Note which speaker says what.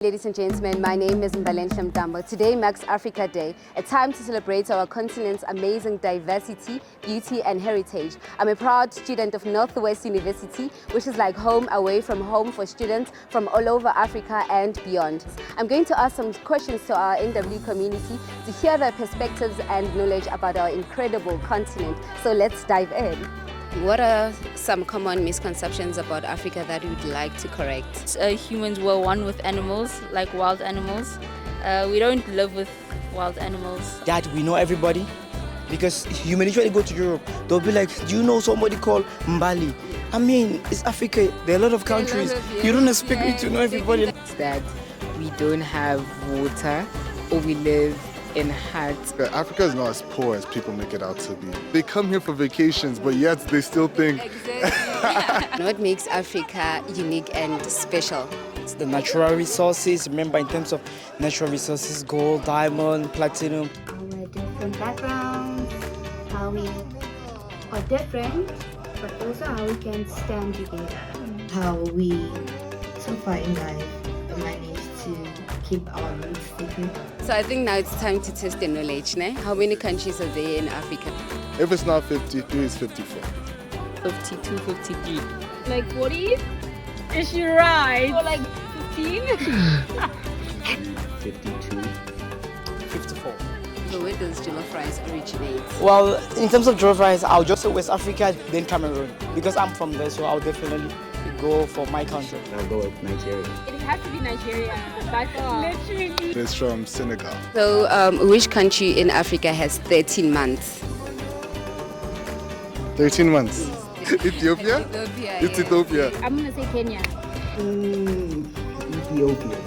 Speaker 1: Ladies and gentlemen, my name is Mbalensha Mtambo. Today marks Africa Day, a time to celebrate our continent's amazing diversity, beauty and heritage. I'm a proud student of Northwest-Universiteit, which is like home away from home for students from all over Africa and beyond. I'm going to ask some questions to our NW community to hear their perspectives and knowledge about our incredible continent. So let's dive in. What are some common misconceptions about Africa that you would like to correct?
Speaker 2: Humans were one with animals, like wild animals. We don't live with wild animals.
Speaker 3: That we know everybody, because you usually go to Europe, they'll be like, do you know somebody called Mbali? I mean, it's Africa, there are a lot of countries. You don't expect me to know everybody.
Speaker 4: It's that we don't have water, or we live in huts.
Speaker 5: Africa is not as poor as people make it out to be. They come here for vacations, but yet they still think...
Speaker 1: Exactly. What makes Africa unique and special?
Speaker 3: It's the natural resources. Remember, in terms of natural resources, gold, diamond, platinum.
Speaker 6: Our different backgrounds, how we are different, but also how we can stand together.
Speaker 7: How we, so far in life, managed to keep our roots secret.
Speaker 1: So I think now it's time to test the knowledge, né? How many countries are there in Africa?
Speaker 5: If it's not 53, it's 54.
Speaker 2: 52, 53.
Speaker 8: Like 40? Is she right? Or like 15?
Speaker 3: 52. 54.
Speaker 1: So where does jollof rice originate?
Speaker 3: Well, in terms of jollof rice, I'll just say West Africa, then Cameroon. Because I'm from there, so I'll definitely go for my country.
Speaker 9: I'll go with Nigeria.
Speaker 8: It has to be Nigeria. By far. Literally.
Speaker 5: It's from Senegal.
Speaker 1: So which country in Africa has 13 months?
Speaker 5: 13 months. Ethiopia?
Speaker 1: Ethiopia.
Speaker 5: It's Ethiopia.
Speaker 8: I'm gonna say Kenya.
Speaker 9: Ethiopia.